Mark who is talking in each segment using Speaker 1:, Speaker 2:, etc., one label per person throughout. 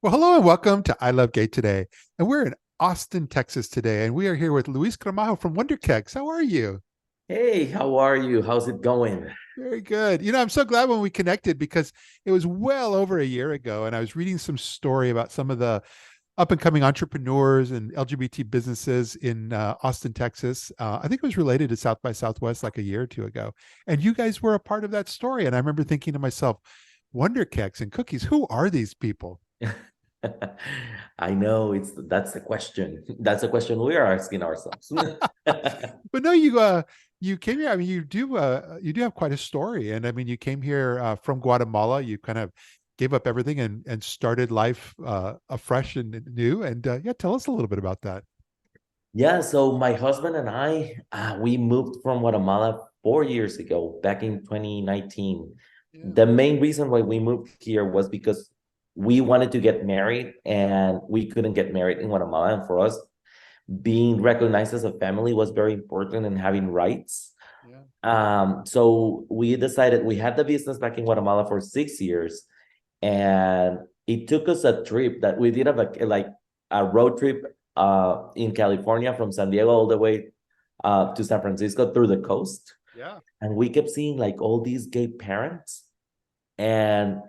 Speaker 1: Well, hello and welcome to I Love Gay today. And we're in Austin, Texas today. And we are here with Luis Gramajo from Wunderkeks. How are you?
Speaker 2: Hey, how are you? How's it going?
Speaker 1: Very good. I'm so glad when we connected because it was well over a year ago. And I was reading some story about some of the up and coming entrepreneurs and LGBT businesses in Austin, Texas. I think it was related to South by Southwest like a year or two ago. And you guys were a part of that story. And I remember thinking to myself, Wunderkeks and cookies, who are these people?
Speaker 2: I know that's the question. That's the question we are asking ourselves.
Speaker 1: But no, you came here. I mean, you do have quite a story, and I mean, you came here from Guatemala. You kind of gave up everything and started life afresh and new. And yeah, tell us a little bit about that.
Speaker 2: Yeah, so my husband and I, we moved from Guatemala 4 years ago, back in 2019.
Speaker 1: Yeah,
Speaker 2: The main reason why we moved here was because we wanted to get married and we couldn't get married in Guatemala. And for us, being recognized as a family was very important and having rights.
Speaker 1: yeah,
Speaker 2: So we decided we had the business back in Guatemala for 6 years, and it took us a trip that we did have a road trip in California from San Diego all the way to San Francisco through the coast.
Speaker 1: yeah.
Speaker 2: And we kept seeing like all these gay parents. And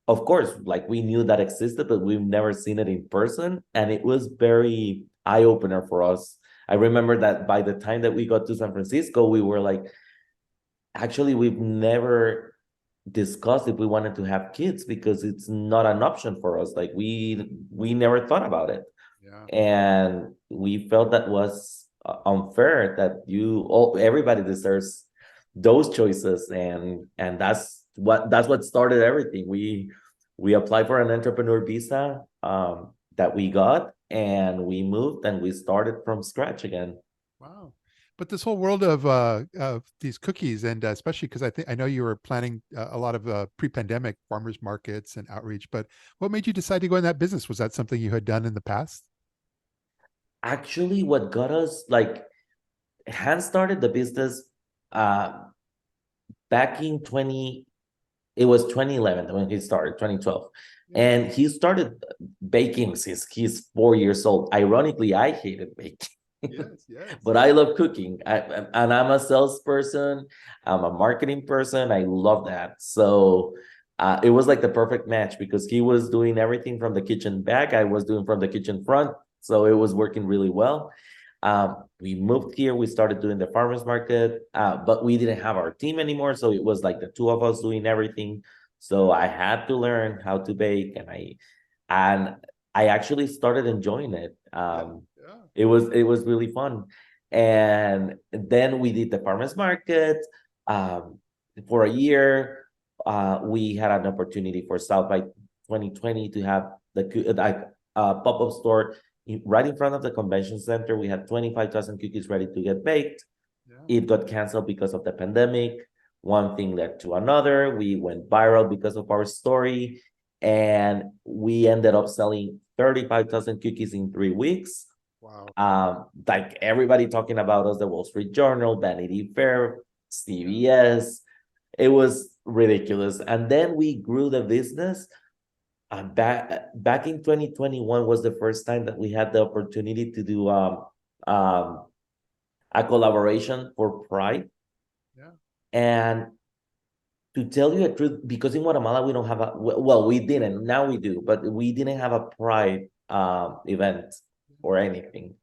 Speaker 2: of course, like we knew that existed, but we've never seen it in person. And it was very eye-opener for us. I remember that by the time that we got to San Francisco, we were like, actually, we've never discussed if we wanted to have kids because it's not an option for us. Like we never thought about it,
Speaker 1: Yeah.
Speaker 2: and we felt that was unfair. That everybody deserves those choices, and that's what started everything. We applied for an entrepreneur visa that we got, and we moved and we started from scratch again.
Speaker 1: Wow. But this whole world of these cookies, and especially because I know you were planning a lot of pre-pandemic farmers markets and outreach. But what made you decide to go in that business? Was that something you had done in the past?
Speaker 2: Actually, what got us like Hans started the business uh back in 20 it was 2011 when he started 2012,
Speaker 1: Yeah.
Speaker 2: and he started baking since he's 4 years old. Ironically, I hated baking.
Speaker 1: Yes. Yes.
Speaker 2: But I love cooking. And I'm a salesperson, I'm a marketing person. I love that. So it was like the perfect match because he was doing everything from the kitchen back, I was doing from the kitchen front. So it was working really well. We moved here, we started doing the farmers market, but we didn't have our team anymore. So it was like the two of us doing everything. So I had to learn how to bake, and I actually started enjoying it.
Speaker 1: Yeah. Yeah.
Speaker 2: It was really fun. And then we did the farmers market um, for a year. We had an opportunity for South by 2020 to have like pop-up store right in front of the convention center. We had 25,000 cookies ready to get baked.
Speaker 1: Yeah.
Speaker 2: It got canceled because of the pandemic. One thing led to another. We went viral because of our story, and we ended up selling 35,000 cookies in 3 weeks.
Speaker 1: Wow.
Speaker 2: Like everybody talking about us, the Wall Street Journal, Vanity Fair, CBS. It was ridiculous. And then we grew the business. Back in 2021 was the first time that we had the opportunity to do um, a collaboration for Pride.
Speaker 1: Yeah.
Speaker 2: And to tell you the truth, because in Guatemala we don't have well, we didn't, now we do, but we didn't have a Pride event or anything.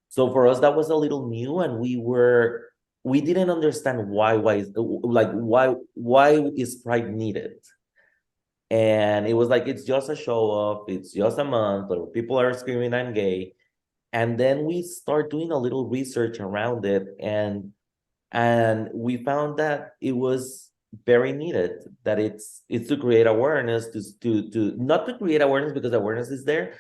Speaker 2: So for us, that was a little new, and we didn't understand why is Pride needed. And it was like it's just a show off, it's just a month, where people are screaming I'm gay. And then we start doing a little research around it, and we found that it was very needed, that it's to create awareness, to not to create awareness because awareness is there,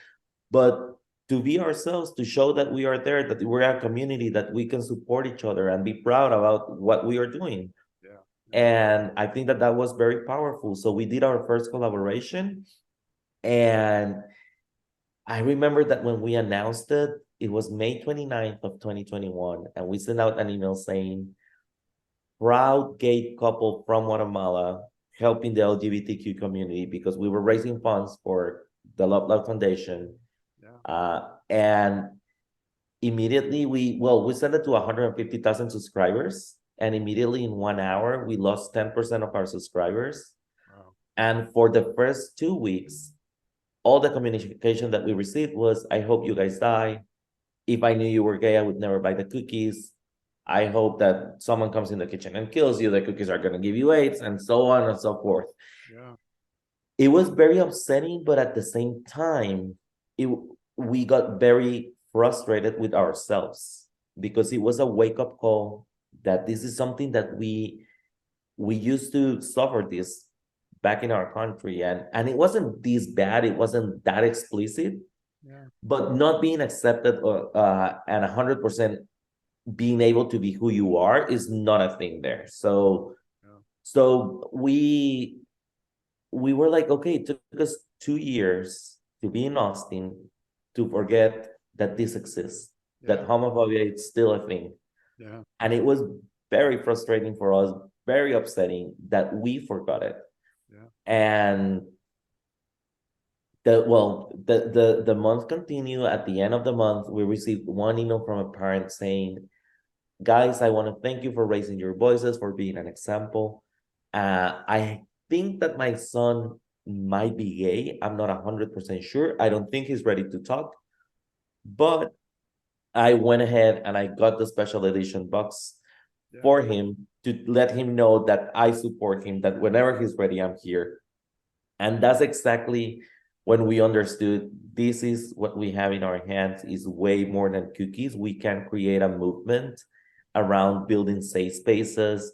Speaker 2: but to be ourselves, to show that we are there, that we're a community, that we can support each other and be proud about what we are doing.
Speaker 1: Yeah. Yeah.
Speaker 2: And I think that that was very powerful. So we did our first collaboration, and I remember that when we announced it, it was May 29th of 2021, and we sent out an email saying, proud gay couple from Guatemala helping the LGBTQ community, because we were raising funds for the Love Foundation. And immediately we sent it to 150,000 subscribers, and immediately in 1 hour we lost 10% of our subscribers.
Speaker 1: Wow.
Speaker 2: And for the first 2 weeks, all the communication that we received was, I hope you guys die. If I knew you were gay, I would never buy the cookies. I hope that someone comes in the kitchen and kills you. The cookies are going to give you AIDS, and so on and so forth.
Speaker 1: Yeah.
Speaker 2: It was very upsetting, but at the same time, we got very frustrated with ourselves, because it was a wake-up call that this is something that we used to suffer this back in our country, and it wasn't this bad, it wasn't that explicit.
Speaker 1: Yeah.
Speaker 2: But not being accepted and 100% being able to be who you are is not a thing there. So we were like, okay, it took us 2 years to be in Austin to forget that this exists, that homophobia is still a thing.
Speaker 1: Yeah.
Speaker 2: And it was very frustrating for us, very upsetting that we forgot it.
Speaker 1: Yeah.
Speaker 2: And the month continued. At the end of the month, we received one email from a parent saying, guys, I want to thank you for raising your voices, for being an example. I think that my son might be gay. I'm not 100% sure. I don't think he's ready to talk. But I went ahead and I got the special edition box for him to let him know that I support him, that whenever he's ready, I'm here. And that's exactly when we understood this is what we have in our hands is way more than cookies. We can create a movement around building safe spaces,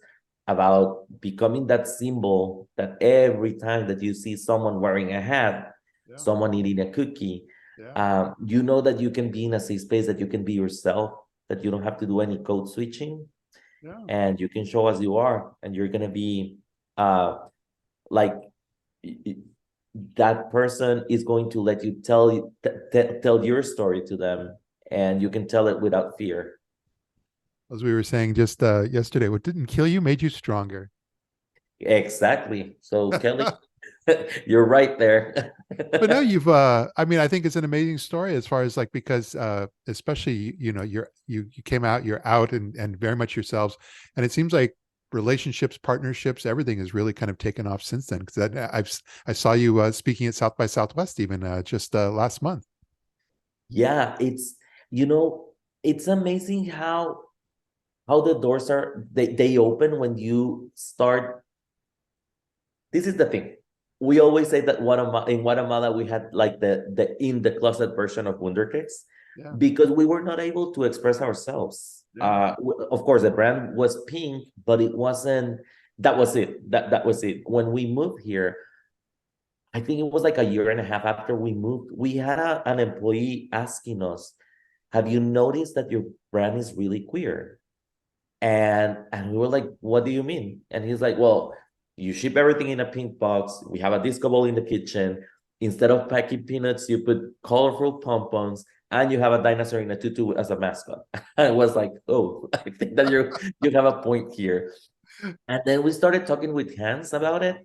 Speaker 2: about becoming that symbol that every time that you see someone wearing a hat, someone eating a cookie, you know that you can be in a safe space, that you can be yourself, that you don't have to do any code switching, and you can show as you are, and you're going to be like that person is going to let you tell your story to them, and you can tell it without fear.
Speaker 1: As we were saying just yesterday, what didn't kill you made you stronger.
Speaker 2: Exactly. So Kelly, you're right there.
Speaker 1: But no, you've I mean, I think it's an amazing story as far as like, because especially, you know, you came out, you're out and very much yourselves. And it seems like relationships, partnerships, everything has really kind of taken off since then. Because I saw you speaking at South by Southwest even just last month.
Speaker 2: Yeah, it's amazing how the doors they open when you start. This is the thing. We always say that in Guatemala we had like the in the closet version of Wunderkeks, because we were not able to express ourselves. Of course, the brand was pink, but it wasn't. That was it. That was it. When we moved here, I think it was like a year and a half after we moved, we had an employee asking us, "Have you noticed that your brand is really queer?" And we were like, "What do you mean?" And he's like, "Well, you ship everything in a pink box. We have a disco ball in the kitchen. Instead of packing peanuts, you put colorful pom-poms, and you have a dinosaur in a tutu as a mascot." I was like, "Oh, I think that you have a point here." And then we started talking with Hans about it,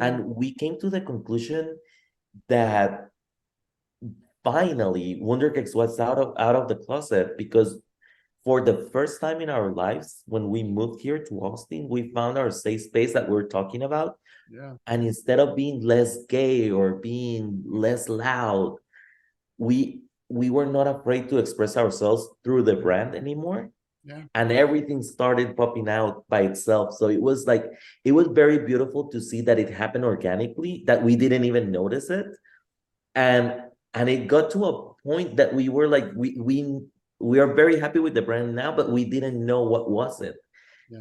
Speaker 2: and we came to the conclusion that finally Wunderkeks was out of the closet, because for the first time in our lives, when we moved here to Austin, we found our safe space that we're talking about. And instead of being less gay or being less loud, we were not afraid to express ourselves through the brand anymore. And everything started popping out by itself. So it was very beautiful to see that it happened organically, that we didn't even notice it. And it got to a point that we were like, we are very happy with the brand now, but we didn't know what was it.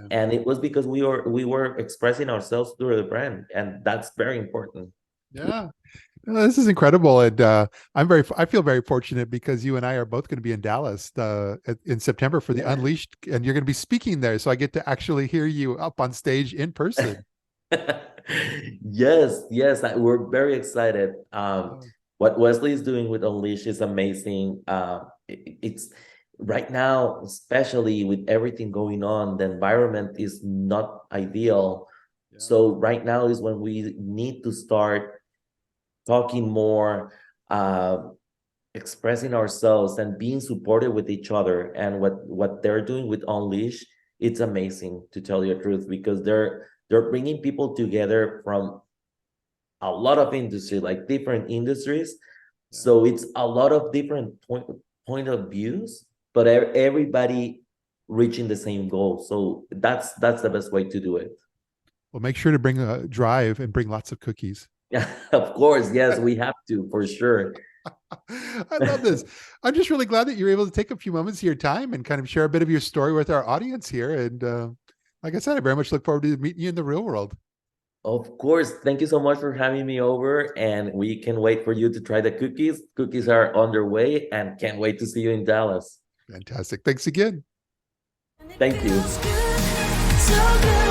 Speaker 2: And it was because we were expressing ourselves through the brand, and that's very important.
Speaker 1: This is incredible, and I feel very fortunate because you and I are both going to be in Dallas in September for the Unleashed, and you're going to be speaking there, so I get to actually hear you up on stage in person.
Speaker 2: Yes, we're very excited. What Wesley is doing with Unleash is amazing. It's right now, especially with everything going on, the environment is not ideal. So right now is when we need to start talking more uh, expressing ourselves and being supportive with each other. And what they're doing with Unleash, it's amazing, to tell you the truth, because they're bringing people together from a lot of industry, like different industries.
Speaker 1: Yeah.
Speaker 2: So it's a lot of different point of views, but everybody reaching the same goal. So that's the best way to do it.
Speaker 1: Well, make sure to bring a drive and bring lots of cookies.
Speaker 2: Yeah, of course. Yes, we have to, for sure.
Speaker 1: I love this. I'm just really glad that you're able to take a few moments of your time and kind of share a bit of your story with our audience here. And like I said, I very much look forward to meeting you in the real world.
Speaker 2: Of course. Thank you so much for having me over, and we can wait for you to try the cookies. Cookies are on their way, and can't wait to see you in Dallas.
Speaker 1: Fantastic. Thanks again.
Speaker 2: Thank you.
Speaker 3: So good.